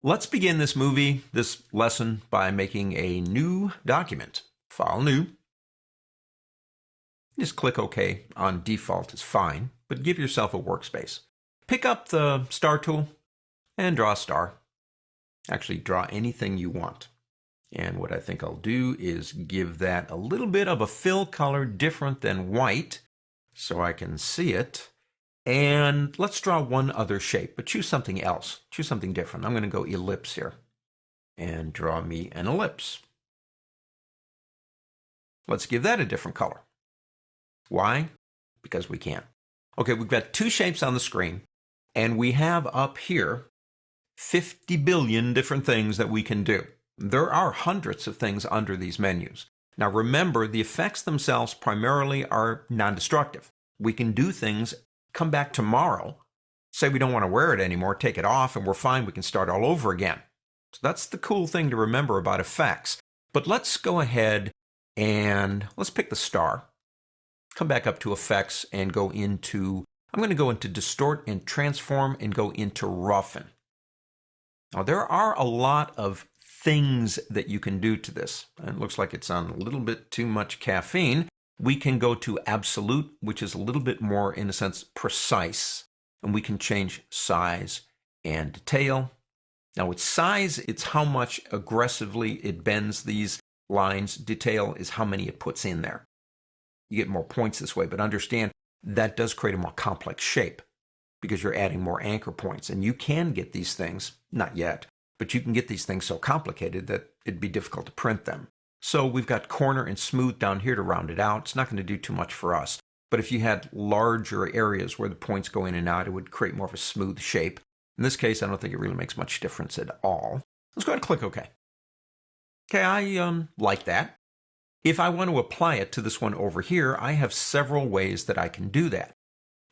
Let's begin this lesson, by making a new document. File New. Just click OK on default is fine, but give yourself a workspace. Pick up the star tool and draw a star. Actually, draw anything you want. And what I think I'll do is give that a little bit of a fill color different than white so I can see it. And let's draw one other shape, but choose something else. Choose something different. I'm going to go ellipse here and draw me an ellipse. Let's give that a different color. Why? Because we can. Okay, we've got two shapes on the screen, and we have up here 50 billion different things that we can do. There are hundreds of things under these menus. Now remember, the effects themselves primarily are non-destructive. We can do things, come back tomorrow, say we don't want to wear it anymore, take it off, and we're fine, we can start all over again. So that's the cool thing to remember about effects. But let's go ahead and let's pick the star. Come back up to effects and go into, I'm going to go into distort and transform and go into roughen. Now there are a lot of things that you can do to this. It looks like it's on a little bit too much caffeine. We can go to absolute, which is a little bit more, in a sense, precise. And we can change size and detail. Now with size, it's how much aggressively it bends these lines. Detail is how many it puts in there. You get more points this way, but understand that does create a more complex shape because you're adding more anchor points. And you can get these things, not yet, but you can get these things so complicated that it'd be difficult to print them. So we've got corner and smooth down here to round it out. It's not going to do too much for us. But if you had larger areas where the points go in and out, it would create more of a smooth shape. In this case, I don't think it really makes much difference at all. Let's go ahead and click OK. Okay, I like that. If I want to apply it to this one over here, I have several ways that I can do that.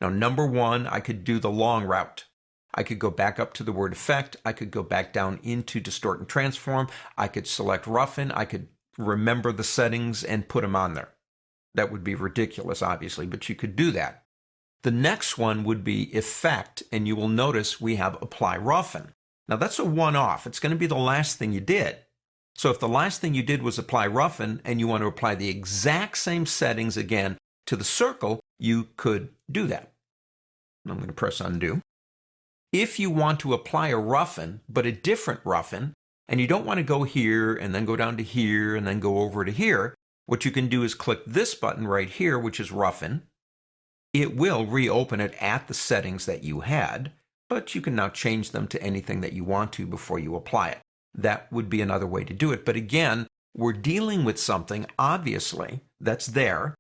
Now, number one, I could do the long route. I could go back up to the word effect. I could go back down into distort and transform. I could select roughen. I could remember the settings and put them on there. That would be ridiculous, obviously, but you could do that. The next one would be effect, and you will notice we have apply roughen. Now that's a one-off. It's going to be the last thing you did. So if the last thing you did was apply roughen and you want to apply the exact same settings again to the circle, you could do that. I'm going to press undo. If you want to apply a roughen, but a different roughen, and you don't want to go here and then go down to here and then go over to here, what you can do is click this button right here, which is roughen. It will reopen it at the settings that you had, but you can now change them to anything that you want to before you apply it. That would be another way to do it. But again, we're dealing with something, obviously, that's there,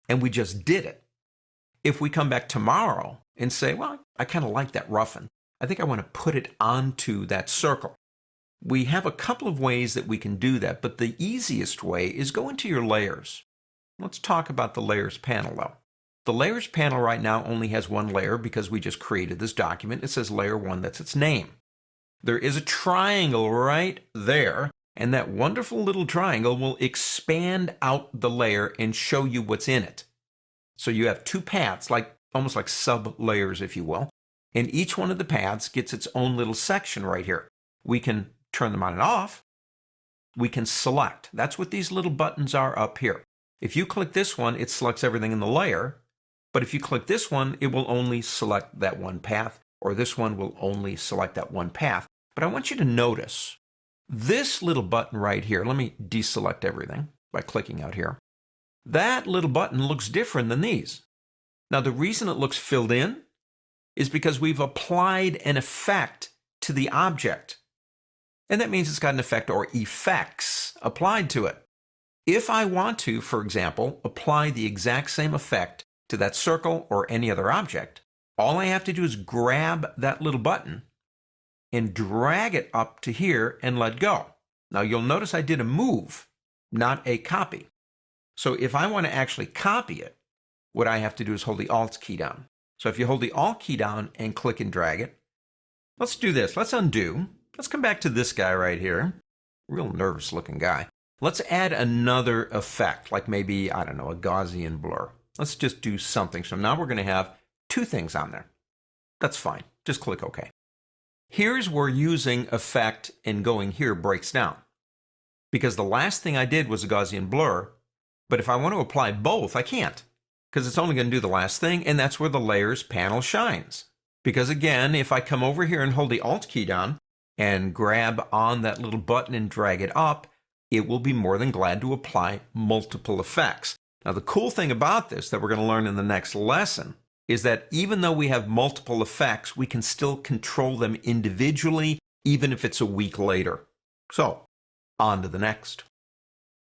and we just did it. If we come back tomorrow and say, well, I kind of like that roughen, I think I want to put it onto that circle. We have a couple of ways that we can do that, but the easiest way is go into your layers. Let's talk about the layers panel though. The layers panel right now only has one layer because we just created this document. It says layer 1, that's its name. There is a triangle right there, and that wonderful little triangle will expand out the layer and show you what's in it. So you have two paths, almost like sub-layers, if you will, and each one of the paths gets its own little section right here. We can turn them on and off. We can select. That's what these little buttons are up here. If you click this one, it selects everything in the layer, but if you click this one, it will only select that one path, or this one will only select that one path. But I want you to notice this little button right here. Let me deselect everything by clicking out here. That little button looks different than these. Now, the reason it looks filled in is because we've applied an effect to the object. And that means it's got an effect or effects applied to it. If I want to, for example, apply the exact same effect to that circle or any other object, all I have to do is grab that little button and drag it up to here and let go. Now you'll notice I did a move, not a copy. So if I want to actually copy it, what I have to do is hold the Alt key down. So if you hold the Alt key down and click and drag it, let's do this. Let's undo. Let's come back to this guy right here. Real nervous looking guy. Let's add another effect, like maybe, I don't know, a Gaussian blur. Let's just do something. So now we're going to have two things on there. That's fine. Just click OK. Here's where using effect and going here breaks down. Because the last thing I did was a Gaussian blur, but if I want to apply both, I can't, because it's only going to do the last thing, and that's where the layers panel shines. Because again, if I come over here and hold the Alt key down and grab on that little button and drag it up, it will be more than glad to apply multiple effects. Now, the cool thing about this that we're going to learn in the next lesson is that even though we have multiple effects, we can still control them individually, even if it's a week later. So, on to the next.